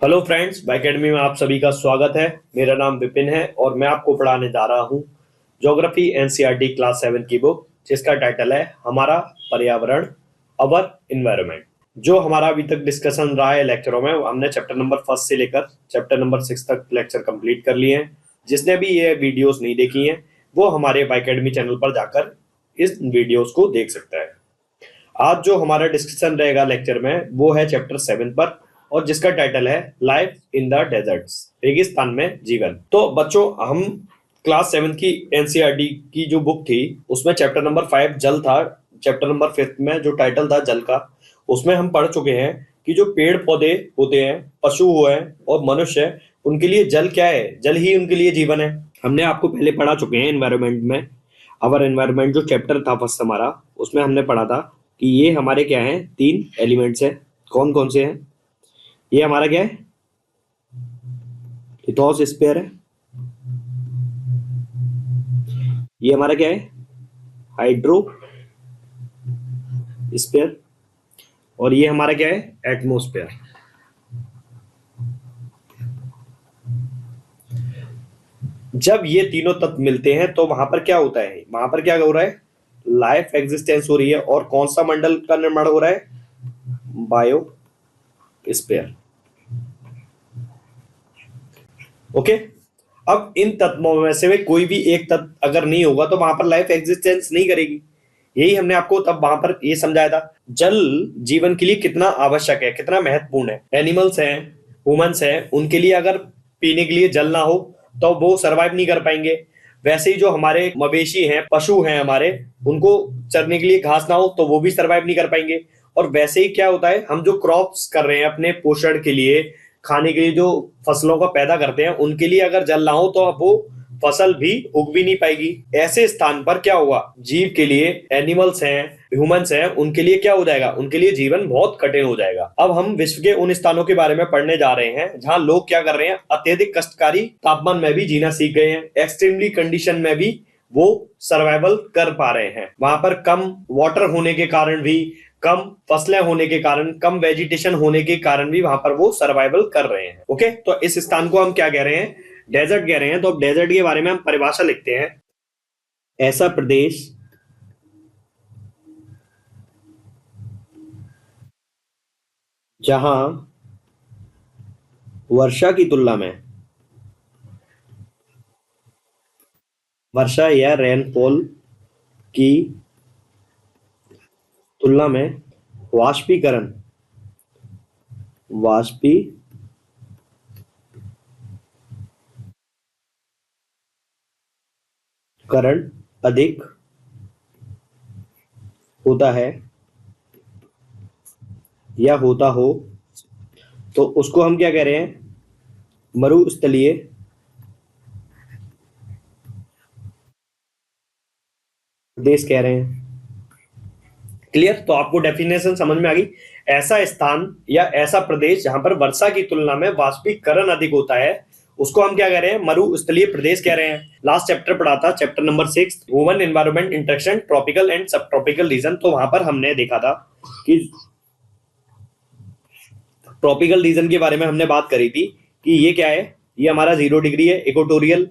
Hello friends, academy में आप सभी का स्वागत है। मेरा नाम विपिन है और मैं आपको पढ़ाने जा रहा हूँ ज्योग्राफी एनसीईआरटी क्लास 7 की बुक, जिसका टाइटल है हमारा पर्यावरण, अवर इन्वायरमेंट। जो हमारा अभी तक डिस्कशन रहा है लेक्चरों में, हमने चैप्टर नंबर फर्स्ट से लेकर चैप्टर नंबर 6 तक लेक्चर कंप्लीट कर लिए हैं। जिसने भी ये वीडियोस नहीं देखी हैं वो हमारे अकेडमी चैनल पर जाकर इस वीडियोस को देख सकता है। आज जो हमारा डिस्कशन रहेगा लेक्चर में वो है चैप्टर 7 पर, और जिसका टाइटल है लाइफ इन द डेजर्ट्स, रेगिस्तान में जीवन। तो बच्चों, हम क्लास 7 की एनसीईआरटी की जो बुक थी उसमें चैप्टर नंबर 5 जल था। चैप्टर नंबर 5 में जो टाइटल था जल का, उसमें हम पढ़ चुके हैं कि जो पेड़ पौधे होते हैं, पशु हुए हैं और मनुष्य है, उनके लिए जल क्या है? जल ही उनके लिए जीवन है। हमने आपको पहले पढ़ा चुके हैं एनवायरमेंट में। अवर एनवायरमेंट जो चैप्टर था फर्स्ट हमारा, उसमें हमने पढ़ा था कि ये हमारे क्या हैं, 3 एलिमेंट्स हैं। कौन कौन से हैं? ये हमारा क्या है? लिथोस्फीयर है। ये हमारा क्या है? Hydro sphere. और ये हमारा क्या है? एटमोस्फेयर। जब ये तीनों तत्व मिलते हैं तो वहां पर क्या होता है? वहां पर क्या हो रहा है? लाइफ एग्जिस्टेंस हो रही है। और कौन सा मंडल का निर्माण हो रहा है? Bio sphere. ओके। अब इन तत्वों में से कोई भी एक तत्व अगर नहीं होगा तो वहां पर लाइफ एग्जिस्टेंस नहीं करेगी। यही हमने आपको तब वहां पर ये समझाया था। जल जीवन के लिए कितना आवश्यक है, कितना महत्वपूर्ण है। एनिमल्स हैं, ह्यूमंस हैं, उनके लिए अगर पीने के लिए जल ना हो तो वो सरवाइव नहीं कर पाएंगे। वैसे ही जो हमारे मवेशी हैं, पशु हैं हमारे, उनको चरने के लिए घास ना हो तो वो भी सरवाइव नहीं कर पाएंगे। और वैसे ही क्या होता है, हम जो क्रॉप्स कर रहे हैं अपने पोषण के लिए, खाने के लिए जो फसलों को पैदा करते हैं, उनके लिए अगर जल ना हो तो वो फसल भी उग भी नहीं पाएगी। ऐसे स्थान पर क्या होगा? जीव के लिए, एनिमल्स हैं, ह्यूमंस हैं, उनके लिए क्या हो जाएगा? उनके लिए जीवन बहुत कठिन हो जाएगा। अब हम विश्व के उन स्थानों के बारे में पढ़ने जा रहे हैं जहां लोग क्या कर रहे हैं? अत्यधिक कष्टकारी तापमान में भी जीना सीख गए हैं। एक्सट्रीमली कंडीशन में भी वो सर्वाइवल कर पा रहे हैं। वहां पर कम वाटर होने के कारण भी, कम फसलें होने के कारण, कम वेजिटेशन होने के कारण भी वहां पर वो सर्वाइवल कर रहे हैं। ओके, तो इस स्थान को हम क्या कह रहे हैं? डेजर्ट कह रहे हैं। तो अब डेजर्ट के बारे में हम परिभाषा लिखते हैं। ऐसा प्रदेश जहां वर्षा की तुलना में, वर्षा या रेनफॉल की तुलना में वाष्पीकरण वाष्पीकरण अधिक होता है या होता हो तो उसको हम क्या कह रहे हैं? मरुस्थलीय प्रदेश कह रहे हैं। क्लियर? तो आपको डेफिनेशन समझ में आ गई। ऐसा स्थान या ऐसा प्रदेश जहां पर वर्षा की तुलना में वाष्पीकरण अधिक होता है, उसको हम क्या कह रहे हैं? मरुस्थलीय प्रदेश कह रहे हैं। लास्ट चैप्टर पढ़ा था, chapter number 6, human environment interaction, tropical and सब ट्रॉपिकल रीजन। तो वहां पर हमने देखा था कि ट्रॉपिकल रीजन के बारे में हमने बात करी थी कि ये क्या है? ये हमारा 0 डिग्री है, इक्वेटोरियल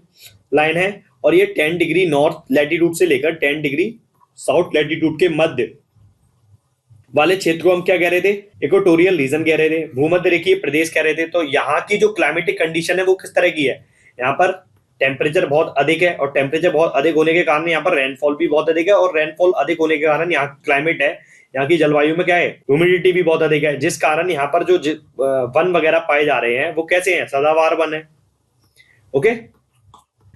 लाइन है। और ये 10 डिग्री नॉर्थ लैटिट्यूड से लेकर 10 डिग्री साउथ लैटिट्यूड के मध्य वाले क्षेत्र को हम क्या कह रहे थे? इक्वेटोरियल रीजन कह रहे थे, भूमध्य रेखीय प्रदेश कह रहे थे। तो यहाँ की जो क्लाइमेटिक कंडीशन है वो किस तरह की है? यहाँ पर टेम्परेचर बहुत अधिक है, और टेम्परेचर बहुत अधिक होने के कारण यहाँ पर रेनफॉल भी बहुत अधिक है, और रेनफॉल अधिक होने के कारण यहाँ क्लाइमेट है, यहाँ की जलवायु में क्या है? ह्यूमिडिटी भी बहुत अधिक है, जिस कारण यहाँ पर जो वन वगैरह पाए जा रहे हैं वो कैसे हैं? सदाबहार वन है। ओके।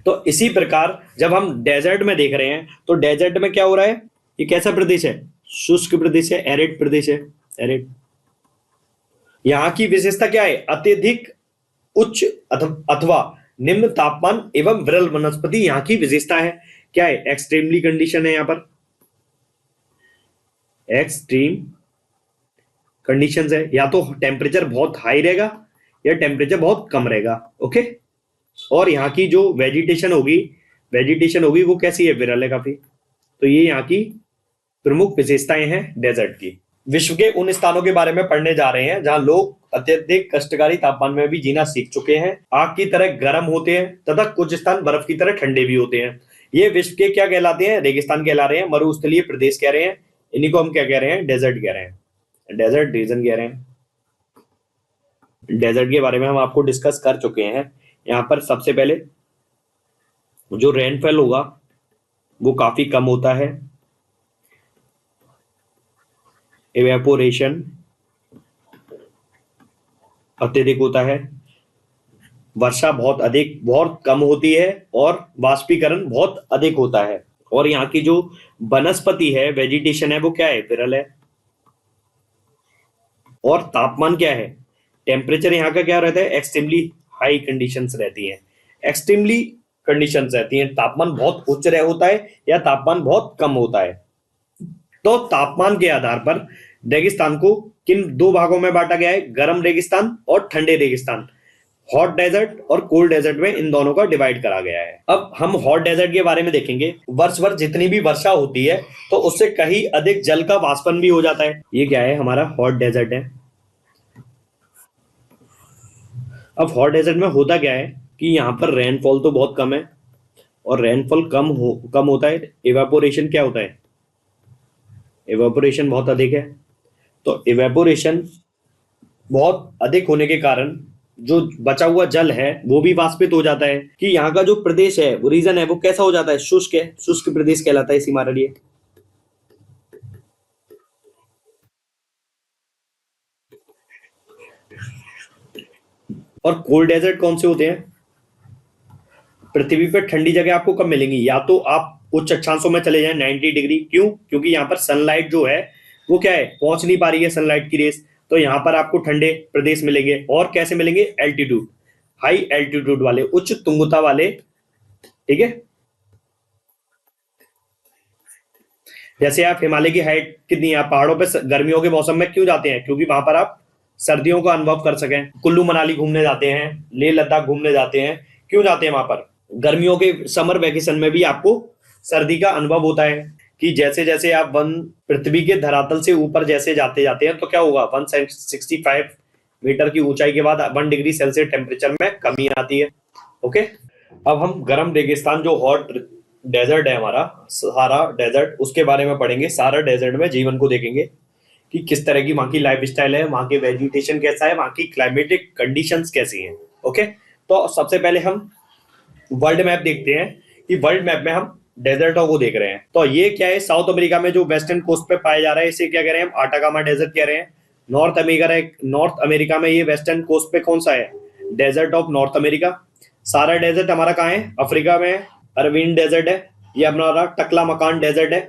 तो इसी प्रकार जब हम डेजर्ट में देख रहे हैं तो डेजर्ट में क्या हो रहा है? ये कैसा प्रदेश है? शुष्क प्रदेश है, एरिड प्रदेश है, एरिड। यहाँ की विशेषता क्या है? अत्यधिक उच्च अथवा निम्न तापमान एवं विरल वनस्पति यहाँ की विशेषता है। क्या है? एक्सट्रीमली कंडीशन है। यहाँ पर एक्सट्रीम कंडीशंस है, या तो टेम्परेचर बहुत हाई रहेगा या टेम्परेचर बहुत कम रहेगा। ओके। और यहाँ की जो वेजिटेशन होगी वो कैसी है? विरल है काफी। तो ये यहाँ की प्रमुख विशेषताएं हैं डेजर्ट की। विश्व के उन स्थानों के बारे में पढ़ने जा रहे हैं जहां लोग अत्यधिक कष्टकारी तापमान में भी जीना सीख चुके हैं। आग की तरह गर्म होते हैं तथा कुछ स्थान बर्फ की तरह ठंडे भी होते हैं। ये विश्व के क्या कहलाते हैं? रेगिस्तान कहला रहे हैं, मरुस्थलीय प्रदेश कह रहे हैं। इन्हीं को हम क्या कह रहे हैं? डेजर्ट कह रहे हैं, डेजर्ट रीजन कह रहे हैं। डेजर्ट के बारे में हम आपको डिस्कस कर चुके हैं। यहाँ पर सबसे पहले जो रेनफॉल होगा वो काफी कम होता है, इवेपोरेशन अत्यधिक होता है, वर्षा बहुत कम होती है और वाष्पीकरण बहुत अधिक होता है। और यहाँ की जो वनस्पति है, वेजिटेशन है, वो क्या है? विरल है। और तापमान क्या है? टेम्परेचर यहाँ का क्या रहता है? एक्सट्रीमली हाई कंडीशंस रहती हैं, एक्सट्रीमली कंडीशंस रहती हैं। तापमान बहुत उच्च होता है या तापमान बहुत कम होता है। तो तापमान के आधार पर रेगिस्तान को किन दो भागों में बांटा गया है? गर्म रेगिस्तान और ठंडे रेगिस्तान। हॉट डेजर्ट और कोल्ड डेजर्ट में इन दोनों का डिवाइड करा गया है। अब हम हॉट डेजर्ट के बारे में देखेंगे। वर्ष भर जितनी भी वर्षा होती है तो उससे कहीं अधिक जल का वाष्पन भी हो जाता है। ये क्या है? हमारा हॉट डेजर्ट है। अब हॉट डेजर्ट में होता क्या है कि यहाँ पर रेनफॉल तो बहुत कम है और रेनफॉल कम होता है। इवेपोरेशन क्या होता है? इवेपोरेशन बहुत अधिक है। तो इवेपोरेशन बहुत अधिक होने के कारण जो बचा हुआ जल है वो भी वाष्पित हो जाता है। कि यहाँ का जो प्रदेश है, वो रीजन है, वो कैसा हो जाता है? शुष्क है, शुष्क प्रदेश कहलाता है इसी हमारे लिए। और कोल्ड डेजर्ट कौन से होते हैं? पृथ्वी पर ठंडी जगह आपको कब मिलेंगी? या तो आप उच्च अक्षांशों में चले जाएं 90 डिग्री। क्यों? क्योंकि यहाँ पर सनलाइट जो है वो क्या है? पहुंच नहीं पा रही है सनलाइट की रेस। तो यहाँ पर आपको ठंडे प्रदेश मिलेंगे। और कैसे मिलेंगे? एल्टीट्यूड, हाई एल्टीट्यूड वाले, उच्च तुंगता वाले। ठीक है। जैसे आप हिमालय की हाइट कितनी है? आप पहाड़ों पे गर्मियों के मौसम में क्यों जाते हैं? क्योंकि वहां पर आप सर्दियों का अनुभव कर सकें। कुल्लू मनाली घूमने जाते हैं, लेह लद्दाख घूमने जाते हैं। क्यों जाते हैं वहां पर? गर्मियों के समर वेकेशन में भी आपको सर्दी का अनुभव होता है। कि जैसे जैसे आप पृथ्वी के धरातल से ऊपर जैसे जाते जाते हैं तो क्या होगा? 165 मीटर की ऊंचाई के बाद 1 डिग्री सेल्सियस टेम्परेचर में कमी आती है। ओके। अब हम गर्म रेगिस्तान जो हॉट डेजर्ट है हमारा सहारा डेजर्ट, उसके बारे में पढ़ेंगे। सहारा डेजर्ट में जीवन को देखेंगे कि किस तरह की वहां की लाइफ स्टाइल है, वहां के वेजिटेशन कैसा है, वहां की क्लाइमेटिक कंडीशंस कैसी हैं। ओके। तो सबसे पहले हम वर्ल्ड मैप देखते हैं कि वर्ल्ड मैप में हम डेजर्टों को देख रहे हैं। तो ये क्या है? साउथ अमेरिका में जो वेस्टर्न कोस्ट पे पाया जा रहा है इसे क्या कह रहे हैं? हम आटाकामा डेजर्ट कह रहे हैं। नॉर्थ अमेरिका में ये वेस्टर्न कोस्ट पे कौन सा है? Desert of North America. Sahara desert हमारा कहाँ है? अफ्रीका में है। अरविंद डेजर्ट है, ये हमारा टकला मकान डेजर्ट है।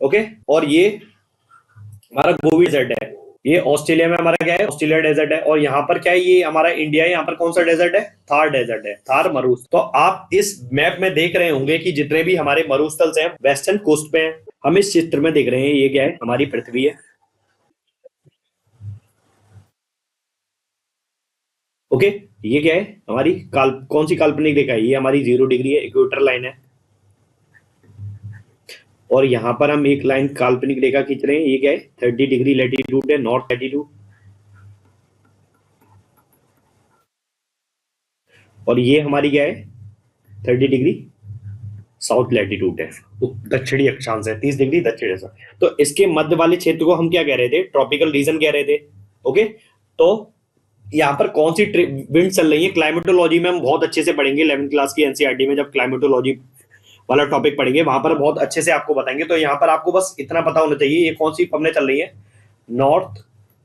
ओके। और ये हमारा गोवी डेजर्ट है। ये ऑस्ट्रेलिया में हमारा क्या है? ऑस्ट्रेलिया डेजर्ट है। और यहाँ पर क्या है? ये हमारा इंडिया है। यहाँ पर कौन सा डेजर्ट है? थार डेजर्ट है, थार मरुस्थल। तो आप इस मैप में देख रहे होंगे कि जितने भी हमारे मरुस्थल हैं वेस्टर्न कोस्ट पे हैं। हम इस चित्र में देख रहे हैं, ये क्या है? हमारी पृथ्वी है। ओके। ये क्या है? हमारी कौन सी काल्पनिक रेखा है? ये हमारी 0 डिग्री है, इक्वेटर लाइन है। और यहाँ पर हम एक लाइन काल्पनिक रेखा खींच रहे हैं, ये क्या है? 30 डिग्री लैटिट्यूड है, नॉर्थ लैटिट्यूड। और ये हमारी क्या है? 30 डिग्री साउथ लैटिट्यूड है, दक्षिणी अक्षांश है, 30 डिग्री दक्षिण अक्षांश। तो इसके मध्य वाले क्षेत्र को हम क्या कह रहे थे? ट्रॉपिकल रीजन कह रहे थे। ओके। तो यहाँ पर कौन सी विंड चल रही है? क्लाइमेटोलॉजी में हम बहुत अच्छे से पढ़ेंगे 11th क्लास की एनसीईआरटी में। जब क्लाइमेटोलॉजी वाला टॉपिक पढ़ेंगे वहां पर बहुत अच्छे से आपको बताएंगे। तो यहाँ पर आपको बस इतना पता होना चाहिए ये कौन सी पवनें चल रही है? नॉर्थ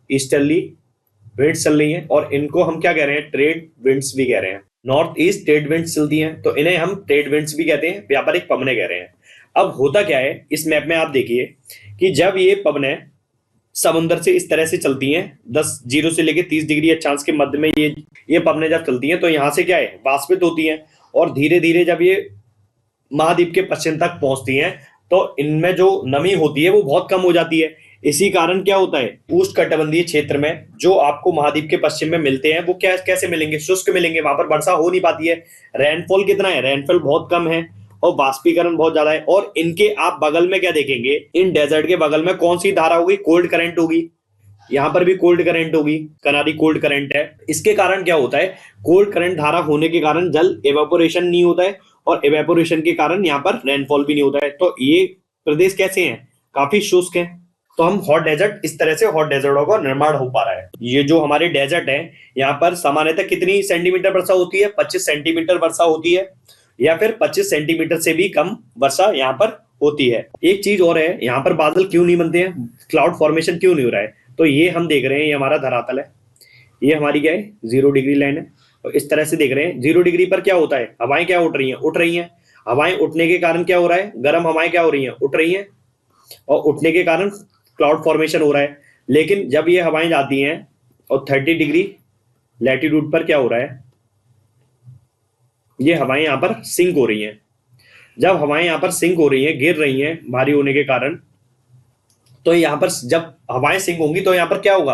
ईस्टर्ली विंड्स चल रही हैं। और इनको हम क्या कह रहे हैं? ट्रेड विंड्स भी कह रहे हैं। नॉर्थ ईस्ट ट्रेड विंड्स चलती हैं तो इन्हें हम ट्रेड विंड्स भी कहते हैं, व्यापारिक पवनें कह रहे हैं। अब होता क्या है इस मैप में आप देखिए कि जब ये पवनें समुद्र से इस तरह से चलती हैं 0 से लेकर 30 डिग्री अक्षांश के मध्य में ये पवनें जब चलती हैं तो यहाँ से क्या है? वाष्पित होती हैं। और धीरे धीरे जब ये महाद्वीप के पश्चिम तक पहुंचती हैं तो इनमें जो नमी होती है वो बहुत कम हो जाती है। इसी कारण क्या होता है? उष्णकटिबंधीय क्षेत्र में जो आपको महाद्वीप के पश्चिम में मिलते हैं वो कैसे मिलेंगे? शुष्क मिलेंगे। वहां पर वर्षा हो नहीं पाती है। रेनफॉल कितना है? रेनफॉल बहुत कम है और वाष्पीकरण बहुत ज्यादा है। और इनके आप बगल में क्या देखेंगे? इन डेजर्ट के बगल में कौन सी धारा होगी? कोल्ड करंट होगी। यहाँ पर भी कोल्ड करंट होगी, कनारी कोल्ड करंट है। इसके कारण क्या होता है, कोल्ड करंट धारा होने के कारण जल एवेपोरेशन नहीं होता है, और एवेपोरेशन के कारण यहाँ पर रेनफॉल भी नहीं होता है। तो ये प्रदेश कैसे हैं, काफी शुष्क हैं। तो हम हॉट डेजर्ट, इस तरह से हॉट डेजर्टों का निर्माण हो पा रहा है। ये जो हमारे डेजर्ट है, यहाँ पर सामान्यतः कितनी सेंटीमीटर वर्षा होती है, 25 सेंटीमीटर वर्षा होती है, या फिर 25 सेंटीमीटर से भी कम वर्षा यहाँ पर होती है। एक चीज और है, यहाँ पर बादल क्यों नहीं बनते हैं, क्लाउड फॉर्मेशन क्यों नहीं हो रहा है। तो ये हम देख रहे हैं, ये हमारा धरातल है, ये हमारी क्या है, 0 डिग्री लाइन है। और इस तरह से देख रहे हैं 0 डिग्री पर क्या होता है, हवाएं क्या उठ रही हैं। हवाएं उठने के कारण क्या हो रहा है, गर्म हवाएं क्या हो रही हैं, उठ रही हैं, और उठने के कारण क्लाउड फॉर्मेशन हो रहा है। लेकिन जब ये हवाएं जाती हैं और 30 डिग्री लैटिट्यूड पर क्या हो रहा है, ये हवाएं यहाँ पर सिंक हो रही हैं। जब हवाएं यहाँ पर सिंक हो रही हैं, गिर रही हैं भारी होने के कारण, तो यहाँ पर जब हवाएं सिंक होंगी तो यहाँ पर क्या होगा,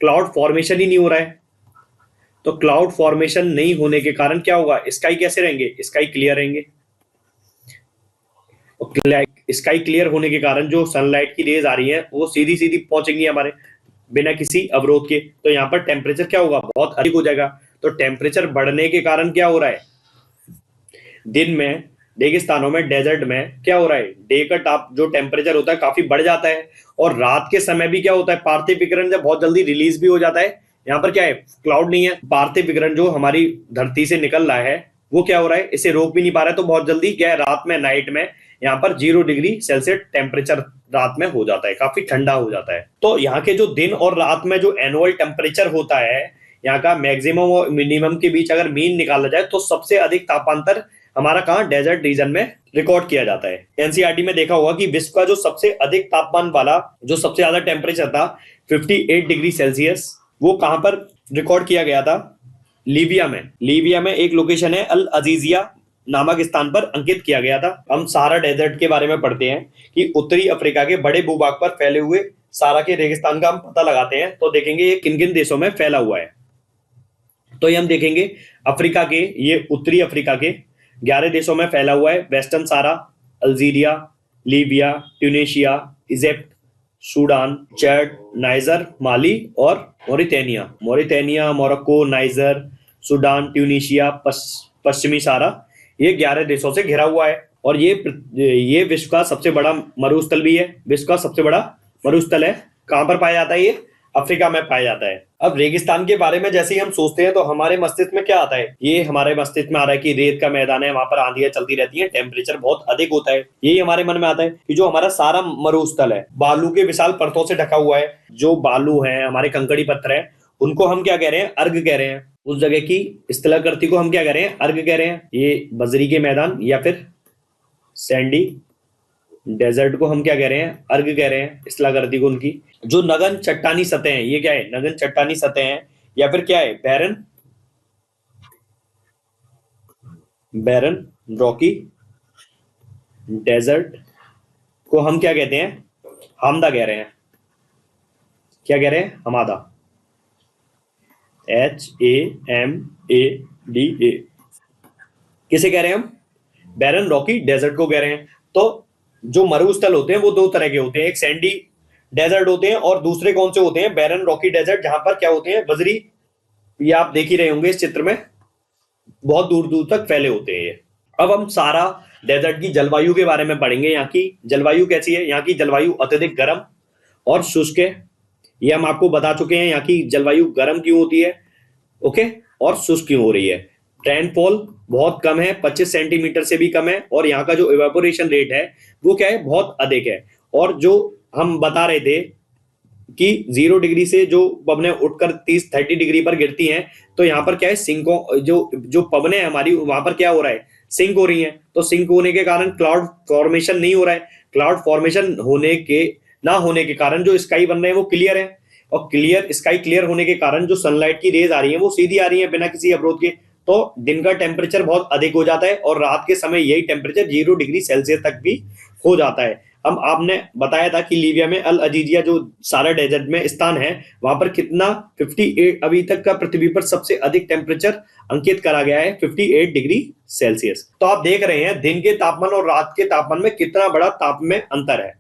क्लाउड फॉर्मेशन ही नहीं हो रहा है। तो क्लाउड फॉर्मेशन नहीं होने के कारण क्या होगा, स्काई कैसे रहेंगे, स्काई क्लियर रहेंगे। स्काई क्लियर होने के कारण जो सनलाइट की रेज आ रही है वो सीधी सीधी पहुंचेंगी हमारे, बिना किसी अवरोध के। तो यहाँ पर टेम्परेचर क्या होगा, बहुत अधिक हो जाएगा। तो टेम्परेचर बढ़ने के कारण क्या हो रहा है, दिन में रेगिस्तानों में, डेजर्ट में क्या हो रहा है, डे का ताप जो टेम्परेचर होता है काफी बढ़ जाता है। और रात के समय भी क्या होता है, पार्थिव विकिरण जब बहुत जल्दी रिलीज भी हो जाता है। यहाँ पर क्या है, क्लाउड नहीं है, पार्थिव विकिरण जो हमारी धरती से निकल रहा है वो क्या हो रहा है, इसे रोक भी नहीं पा रहा है। तो बहुत जल्दी क्या है, रात में, नाइट में यहाँ पर 0 डिग्री सेल्सियस टेम्परेचर रात में हो जाता है, काफी ठंडा हो जाता है। तो यहाँ के जो दिन और रात में जो एनुअल टेम्परेचर होता है, यहाँ का मैक्सिमम और मिनिमम के बीच अगर मीन निकाला जाए तो सबसे अधिक तापांतर हमारा कहाँ, डेजर्ट रीजन में रिकॉर्ड किया जाता है। एनसीईआरटी में देखा होगा कि विश्व का जो सबसे अधिक तापमान वाला, जो सबसे ज्यादा टेम्परेचर था 58 डिग्री सेल्सियस, वो कहां पर रिकॉर्ड किया गया था, लीबिया में। लीबिया में एक लोकेशन है अल अजीजिया नामक स्थान पर अंकित किया गया था। हम सहारा डेजर्ट के बारे में पढ़ते हैं कि उत्तरी अफ्रीका के बड़े भूभाग पर फैले हुए सहारा के रेगिस्तान का हम पता लगाते हैं, तो देखेंगे ये किन किन देशों में फैला हुआ है। तो ये हम देखेंगे अफ्रीका के, ये उत्तरी अफ्रीका के 11 देशों में फैला हुआ है। Western Sahara, Algeria, Libya, Tunisia, Egypt, Sudan, Chad, Niger, Mali और Mauritania, Morocco, Niger, Sudan, Tunisia, पश्चिमी सहारा, ये 11 देशों से घिरा हुआ है। और ये विश्व का सबसे बड़ा मरुस्थल भी है, विश्व का सबसे बड़ा मरुस्थल है। कहां पर पाया जाता है, ये अफ्रीका में पाया जाता है। अब रेगिस्तान के बारे में जैसे ही हम सोचते हैं तो हमारे मस्तिष्क में क्या आता है, ये हमारे मस्तिष्क में आ रहा है कि रेत का मैदान है, वहां पर आंधियां चलती रहती हैं, टेम्परेचर बहुत अधिक होता है। यही हमारे मन में आता है कि जो हमारा सारा मरुस्थल है बालू के विशाल परतों से ढका हुआ है। जो बालू है, हमारे कंकड़ी पत्थर है, उनको हम क्या कह रहे हैं, अर्ग कह रहे हैं। उस जगह की स्थलाकृति को हम क्या कह रहे हैं, अर्ग कह रहे हैं। ये बजरी के मैदान या फिर सैंडी डेजर्ट को हम क्या कह रहे हैं, अर्ग कह रहे हैं, स्थलाकृति को। उनकी जो नगन चट्टानी सतह हैं, ये क्या है, नगन चट्टानी सतह हैं, या फिर क्या है, बैरन रॉकी डेजर्ट को हम क्या कहते हैं, हमदा कह रहे हैं। क्या कह रहे हैं, हमादा, HAMADA। किसे कह रहे हैं हम, बैरन रॉकी डेजर्ट को कह रहे हैं। तो जो मरुस्थल होते हैं वो दो तरह के होते हैं, एक सैंडी डेजर्ट होते हैं और दूसरे कौन से होते हैं, बैरन रॉकी डेजर्ट, जहां पर क्या होते हैं, बजरी, ये आप देख ही रहे होंगे इस चित्र में, बहुत दूर दूर तक फैले होते हैं ये। अब हम सारा डेजर्ट की जलवायु के बारे में पढ़ेंगे। यहाँ की जलवायु कैसी है, यहाँ की जलवायु अत्यधिक गर्म और शुष्क है। ये हम आपको बता चुके हैं, यहाँ की जलवायु गर्म क्यों होती है, ओके, और शुष्क क्यों हो रही है। रेनफॉल बहुत कम है, 25 सेंटीमीटर से भी कम है। और यहाँ का जो इवेपोरेशन रेट है वो क्या है, बहुत अधिक है। और जो हम बता रहे थे कि 0 डिग्री से जो पवनें उठकर 30 डिग्री पर गिरती हैं, तो यहाँ पर क्या है, सिंकों जो पवनें हमारी वहां पर क्या हो रहा है, सिंक हो रही हैं। तो सिंक होने के कारण क्लाउड फॉर्मेशन नहीं हो रहा है। क्लाउड फॉर्मेशन ना होने के कारण जो स्काई बन रहे हैं वो क्लियर है, और स्काई क्लियर होने के कारण जो सनलाइट की रेज आ रही है वो सीधी आ रही है बिना किसी अवरोध के। तो दिन का टेम्परेचर बहुत अधिक हो जाता है और रात के समय यही टेम्परेचर 0 डिग्री सेल्सियस तक भी हो जाता है। हम आपने बताया था कि लीबिया में अल अजीजिया जो सारा डेजर्ट में स्थान है, वहां पर कितना 58, अभी तक का पृथ्वी पर सबसे अधिक टेम्परेचर अंकित करा गया है 58 डिग्री सेल्सियस। तो आप देख रहे हैं दिन के तापमान और रात के तापमान में कितना बड़ा ताप में अंतर है।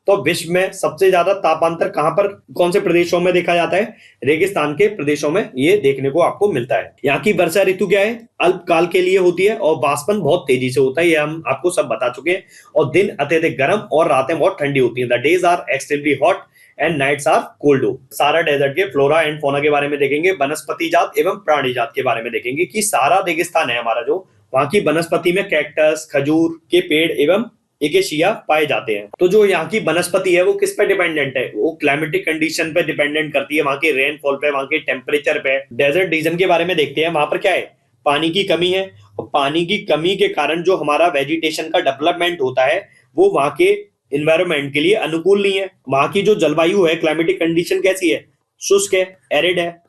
तो विश्व में सबसे ज्यादा तापांतर कहां पर, कौन से प्रदेशों में देखा जाता है? रेगिस्तान के प्रदेशों में ये देखने को आपको मिलता है। यहाँ की वर्षा ऋतु क्या है? अल्पकाल के लिए होती है और वाष्पन बहुत तेजी से होता है, ये हम आपको सब बता चुके हैं। और दिन अत्यधिक गर्म और रातें बहुत ठंडी होती हैं। The days are extremely hot and nights are cold. Sahara desert के फ्लोरा एंड फौना के बारे में देखेंगे, वनस्पति जात एवं प्राणी जात के बारे में देखेंगे कि सारा रेगिस्तान है हमारा जो, वहां की वनस्पति में कैक्टस, खजूर के पेड़ एवं एकेशिया पाए जाते हैं। तो जो यहाँ की वनस्पति है वो किस पे डिपेंडेंट है? वो क्लाइमेटिक कंडीशन पे डिपेंडेंट करती है, वहां के रेनफॉल पे, वहां के टेम्परेचर पे। डेजर्ट रीजन के बारे में देखते हैं। वहां पर क्या है? पानी की कमी है, और पानी की कमी के कारण जो हमारा वेजिटेशन का डेवलपमेंट होता है वो वहां के इन्वायरमेंट के लिए अनुकूल नहीं है। वहां की जो जलवायु है, क्लाइमेटिक कंडीशन कैसी है? शुष्क है, एरिड है।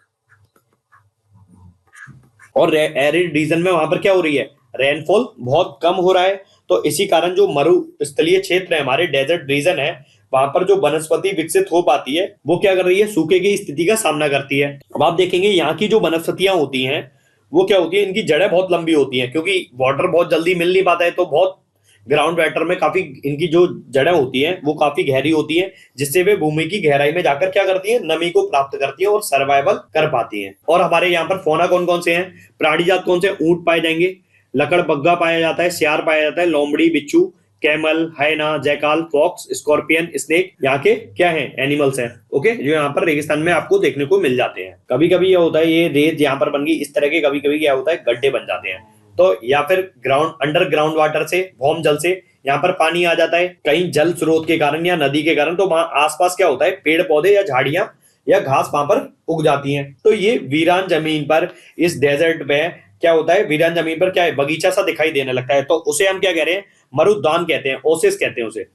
और एरिड रीजन में वहां पर क्या हो रही है? रेनफॉल बहुत कम हो रहा है। तो इसी कारण जो मरुस्थलीय क्षेत्र है, हमारे डेजर्ट रीजन है, वहां पर जो वनस्पति विकसित हो पाती है वो क्या कर रही है? सूखे की स्थिति का सामना करती है। अब आप देखेंगे यहाँ की जो वनस्पतियां होती हैं वो क्या होती है? इनकी जड़ें बहुत लंबी होती हैं, क्योंकि वाटर बहुत जल्दी मिल नहीं पाता है, तो बहुत ग्राउंड वाटर में काफी इनकी जो जड़ें होती हैं वो काफी गहरी होती हैं, जिससे वे भूमि की गहराई में जाकर क्या करती हैं? नमी को प्राप्त करती हैं और सर्वाइवल कर पाती हैं। और हमारे यहाँ पर फौना कौन कौन से हैं? प्राणी जात कौन से? ऊंट पाए जाएंगे, लकड़बग्गा पाया जाता है, सियार पाया जाता है, लोमड़ी, बिच्छू, camel, hyena, jackal, fox, scorpion, snake यहाँ के क्या है? एनिमल्स हैं। ओके, जो यहाँ पर रेगिस्तान में आपको देखने को मिल जाते हैं। कभी कभी यह होता है, ये रेत यहाँ पर बन गई इस तरह के, कभी कभी क्या होता है? गड्ढे बन जाते हैं। तो या फिर ग्राउंड अंडरग्राउंड वाटर से, भौम जल से यहाँ पर पानी आ जाता है, कहीं जल स्रोत के कारण या नदी के कारण। तो वहां आसपास क्या होता है? पेड़ पौधे या झाड़ियां या घास वहां पर उग जाती हैं। तो ये वीरान जमीन पर, इस डेजर्ट में क्या होता है? वीरान जमीन पर क्या है? बगीचा सा दिखाई देने लगता है। तो उसे हम क्या कह रहे हैं? मरुद्यान कहते हैं, ओसिस कहते हैं उसे।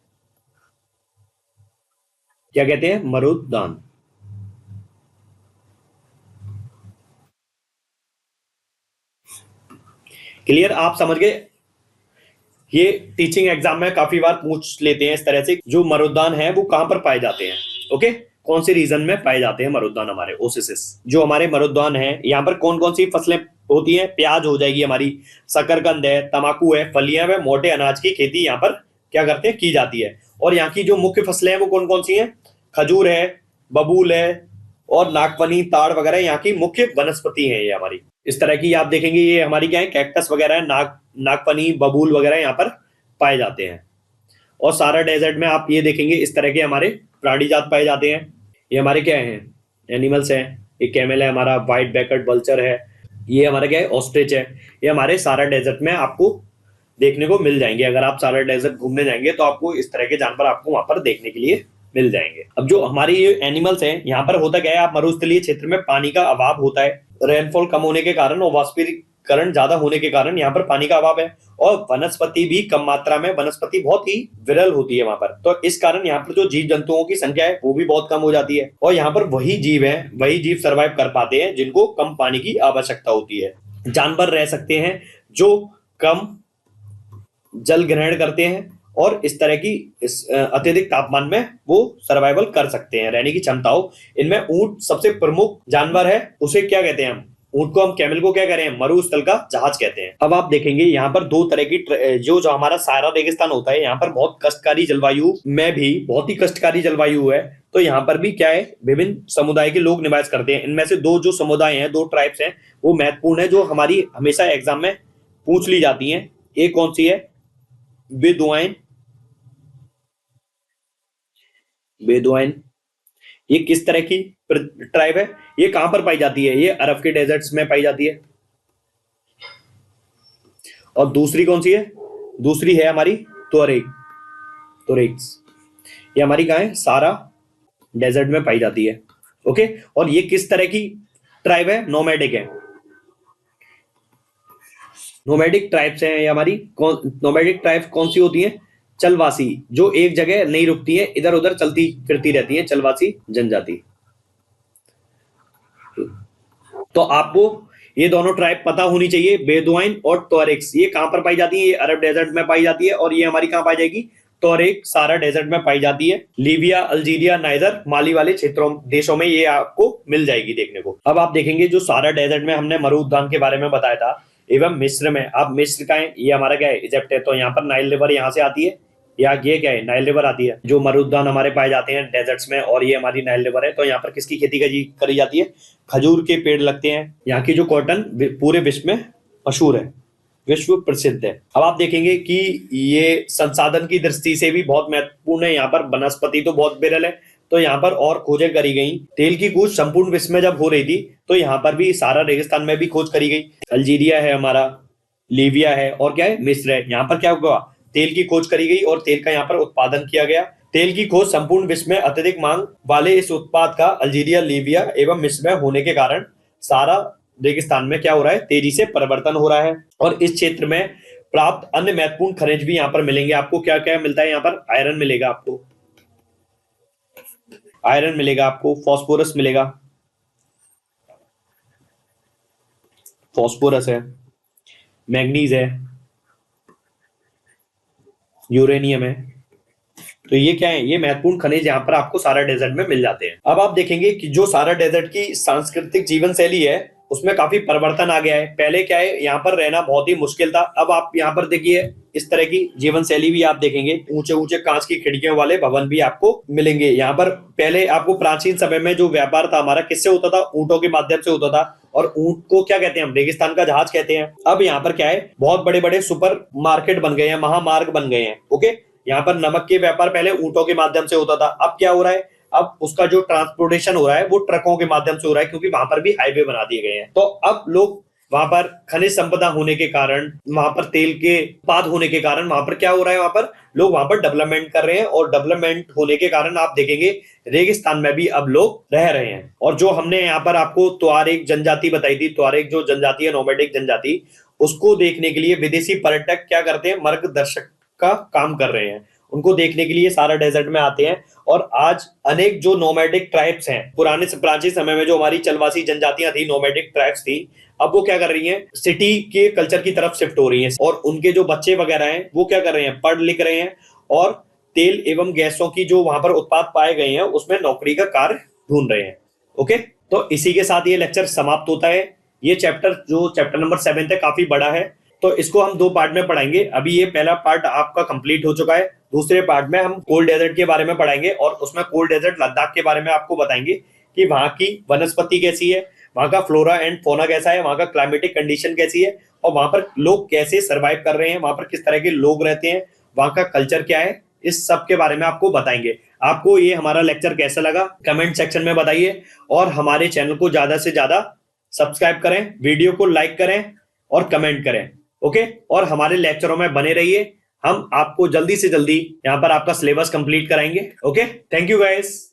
क्या कहते हैं? मरुद्यान। क्लियर? आप समझ गए? ये टीचिंग एग्जाम में काफी बार पूछ लेते हैं इस तरह से, जो मरुद्यान है वो कहां पर पाए जाते हैं? ओके, कौन से रीजन में पाए जाते हैं मरुद्यान? हमारे ओसिस जो हमारे मरुद्यान है, यहाँ पर कौन कौन सी फसलें होती हैं? प्याज हो जाएगी हमारी, शकरकंद है, तमाकू है, फलियां व मोटे अनाज की खेती यहाँ पर क्या करते हैं? की जाती है। और यहाँ की जो मुख्य फसलें हैं वो कौन कौन सी हैं? खजूर है, बबूल है, और नागफनी, ताड़ वगैरह यहाँ की मुख्य वनस्पति है। ये हमारी इस तरह की आप देखेंगे, ये हमारी क्या है? कैक्टस वगैरह है, नागफनी, बबूल वगैरह यहाँ पर पाए जाते हैं। और सारा डेजर्ट में आप ये देखेंगे इस तरह के हमारे प्राणी जात पाए जाते हैं। ये हमारे क्या हैं? एनिमल्स हैं। ये कैमल है हमारा, व्हाइट बैकड वल्चर है, ये हमारा क्या है? ऑस्ट्रिच है। ये हमारे सारा डेजर्ट में आपको देखने को मिल जाएंगे। अगर आप सारा डेजर्ट घूमने जाएंगे तो आपको इस तरह के जानवर आपको वहां पर देखने के लिए मिल जाएंगे। अब जो हमारे ये एनिमल्स हैं, यहाँ पर होता क्या है? आप मरुस्थलीय क्षेत्र में पानी का अभाव होता है, रेनफॉल कम होने के कारण और वाष्पीकरण ज्यादा होने के कारण यहाँ पर पानी का अभाव है, और वनस्पति भी कम मात्रा में, वनस्पति बहुत ही विरल होती है वहां पर। तो इस कारण यहाँ पर जो जीव जंतुओं की संख्या है वो भी बहुत कम हो जाती है, और यहाँ पर वही जीव सर्वाइव कर पाते हैं जिनको कम पानी की आवश्यकता होती है। जानवर रह सकते हैं जो कम जल ग्रहण करते हैं, और इस तरह की इस अत्यधिक तापमान में वो सर्वाइवल कर सकते हैं, रहने की क्षमता हो। इनमें ऊंट सबसे प्रमुख जानवर है। उसे क्या कहते हैं? हम ऊंट को, हम कैमल को क्या कह रहे हैं? मरुस्थल का जहाज कहते हैं। अब आप देखेंगे यहाँ पर दो तरह की जो हमारा सारा रेगिस्तान होता है, यहाँ पर बहुत कष्टकारी जलवायु में भी बहुत ही कष्टकारी जलवायु है। तो यहाँ पर भी क्या है? विभिन्न समुदाय के लोग निवास करते हैं। इनमें से दो जो समुदाय हैं, दो ट्राइब्स हैं, वो महत्वपूर्ण है, जो हमारी हमेशा एग्जाम में पूछ ली जाती है। एक कौन सी है? बेदुआइन। बेदुआइन ये किस तरह की ट्राइब है? ये कहां पर पाई जाती है? ये अरब के डेजर्ट्स में पाई जाती है। और दूसरी कौन सी है? दूसरी है हमारी तुअरेग, तुरेग्स। ये हमारी कहां है? सारा डेजर्ट में पाई जाती है। ओके, और ये किस तरह की ट्राइब है? नोमैडिक है। नोमैडिक ट्राइब्स हैं ये हमारी। नोमैडिक ट्राइब्स कौन सी होती हैं? चलवासी, जो एक जगह नहीं रुकती है, इधर उधर चलती फिरती रहती है, चलवासी जनजाति। तो आपको ये दोनों ट्राइब पता होनी चाहिए, बेदुआइन और टोरेक्स। ये कहां पर पाई जाती है? ये अरब डेजर्ट में पाई जाती है। और ये हमारी कहां पाई जाएगी? टोरेक सारा डेजर्ट में पाई जाती है। लीबिया, अल्जीरिया, नाइजर, माली वाले क्षेत्रों, देशों में ये आपको मिल जाएगी देखने को। अब आप देखेंगे जो सारा डेजर्ट में हमने मरुद्यान के बारे में बताया था, एवं मिस्र में, अब मिस्र का है, ये हमारा क्या है? इजिप्ट है। तो यहाँ पर नाइल रिवर यहाँ से आती है, या ये क्या है, नाइल रिवर आती है, जो मरुद्यान हमारे पाए जाते हैं डेजर्ट्स में, और ये हमारी नाइल रिवर है। तो यहाँ पर किसकी खेती करी जाती है, खजूर के पेड़ लगते हैं। यहाँ की जो कॉटन पूरे विश्व में मशहूर है, विश्व प्रसिद्ध है। अब आप देखेंगे कि ये संसाधन की दृष्टि से भी बहुत महत्वपूर्ण है। यहाँ पर वनस्पति तो बहुत विरल है, तो यहाँ पर और खोजें करी गई। तेल की खोज संपूर्ण विश्व में जब हो रही थी, तो यहाँ पर भी सारा रेगिस्तान में भी खोज करी गई। अल्जीरिया है हमारा, लीबिया है, और क्या है, मिस्र है। यहाँ पर क्या हुआ, तेल की खोज करी गई और तेल का यहाँ पर उत्पादन किया गया। तेल की खोज संपूर्ण विश्व में अत्यधिक मांग वाले इस उत्पाद का अल्जीरिया, लीबिया एवं मिस्र में होने के कारण सारा रेगिस्तान में क्या हो रहा है, तेजी से परिवर्तन हो रहा है। और इस क्षेत्र में प्राप्त अन्य महत्वपूर्ण खनिज भी यहाँ पर मिलेंगे आपको। क्या क्या मिलता है यहाँ पर, आयरन मिलेगा आपको, आयरन मिलेगा आपको, फास्फोरस मिलेगा, फास्फोरस है, मैग्नीज है, यूरेनियम है। तो ये क्या है, ये महत्वपूर्ण खनिज यहाँ पर आपको सारा डेजर्ट में मिल जाते हैं। अब आप देखेंगे कि जो सारा डेजर्ट की सांस्कृतिक जीवन शैली है उसमें काफी परिवर्तन आ गया है। पहले क्या है, यहाँ पर रहना बहुत ही मुश्किल था। अब आप यहाँ पर देखिए इस तरह की जीवन शैली भी आप देखेंगे। ऊंचे ऊंचे कांच की खिड़कियों वाले भवन भी आपको मिलेंगे यहाँ पर। पहले आपको प्राचीन समय में जो व्यापार था हमारा किससे होता था, ऊंटों के माध्यम से होता था। और ऊंट को क्या कहते हैं हम, रेगिस्तान का जहाज कहते हैं। अब यहाँ पर क्या है, बहुत बड़े बड़े सुपर मार्केट बन गए हैं, महामार्ग बन गए हैं। ओके, यहाँ पर नमक के व्यापार पहले ऊंटों के माध्यम से होता था। अब क्या हो रहा है, अब उसका जो ट्रांसपोर्टेशन हो रहा है वो ट्रकों के माध्यम से हो रहा है, क्योंकि वहां पर भी हाईवे बना दिए गए हैं। तो अब लोग वहां पर खनिज संपदा होने के कारण, वहां पर तेल के उत्पाद होने के कारण वहां पर क्या हो रहा है, वहां पर लोग वहां पर डेवलपमेंट कर रहे हैं। और डेवलपमेंट होने के कारण आप देखेंगे रेगिस्तान में भी अब लोग रह रहे हैं। और जो हमने यहाँ पर आपको तुआरेग जनजाति बताई थी, तुआरेग जो जनजाति है, नोमैडिक जनजाति, उसको देखने के लिए विदेशी पर्यटक क्या करते हैं, मार्गदर्शक का काम कर रहे हैं। उनको देखने के लिए सारा डेजर्ट में आते हैं। और आज अनेक जो नोमैडिक ट्राइब्स हैं, पुराने से प्राचीन समय में जो हमारी चलवासी जनजातियां थी, नोमैडिक ट्राइब्स थी, अब वो क्या कर रही हैं, सिटी के कल्चर की तरफ शिफ्ट हो रही हैं। और उनके जो बच्चे वगैरह हैं वो क्या कर रहे हैं, पढ़ लिख रहे हैं और तेल एवं गैसों की जो वहां पर उत्पाद पाए गए हैं उसमें नौकरी का कार्य ढूंढ रहे हैं। ओके, तो इसी के साथ ये लेक्चर समाप्त होता है। ये चैप्टर जो चैप्टर नंबर 7 है काफी बड़ा है, तो इसको हम 2 पार्ट में पढ़ाएंगे। अभी ये पहला पार्ट आपका कंप्लीट हो चुका है। दूसरे पार्ट में हम कोल्ड डेजर्ट के बारे में पढ़ाएंगे और उसमें कोल्ड डेजर्ट लद्दाख के बारे में आपको बताएंगे कि वहां की वनस्पति कैसी है, वहां का फ्लोरा एंड फोना कैसा है, वहां का क्लाइमेटिक कंडीशन कैसी है, और वहां पर लोग कैसे सर्वाइव कर रहे हैं, वहां पर किस तरह के लोग रहते हैं, वहां का कल्चर क्या है, इस सब के बारे में आपको बताएंगे। आपको ये हमारा लेक्चर कैसा लगा कमेंट सेक्शन में बताइए, और हमारे चैनल को ज्यादा से ज्यादा सब्सक्राइब करें, वीडियो को लाइक करें और कमेंट करें। ओके, और हमारे लेक्चरों में बने रहिए। हम आपको जल्दी से जल्दी यहाँ पर आपका सिलेबस कंप्लीट कराएंगे। Okay, thank you guys.